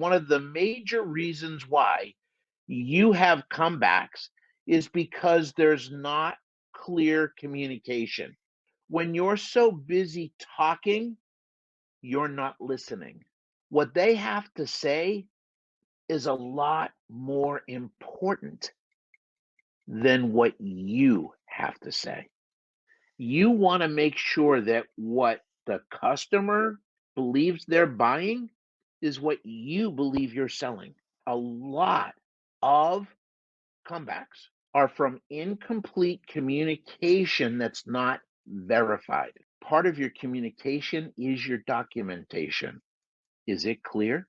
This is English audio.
one of the major reasons why you have comebacks is because there's not clear communication. When you're so busy talking, you're not listening. What they have to say is a lot more important than what you have to say. You want to make sure that what the customer believes they're buying is what you believe you're selling. A lot of comebacks are from incomplete communication that's not verified. Part of your communication is your documentation. Is it clear?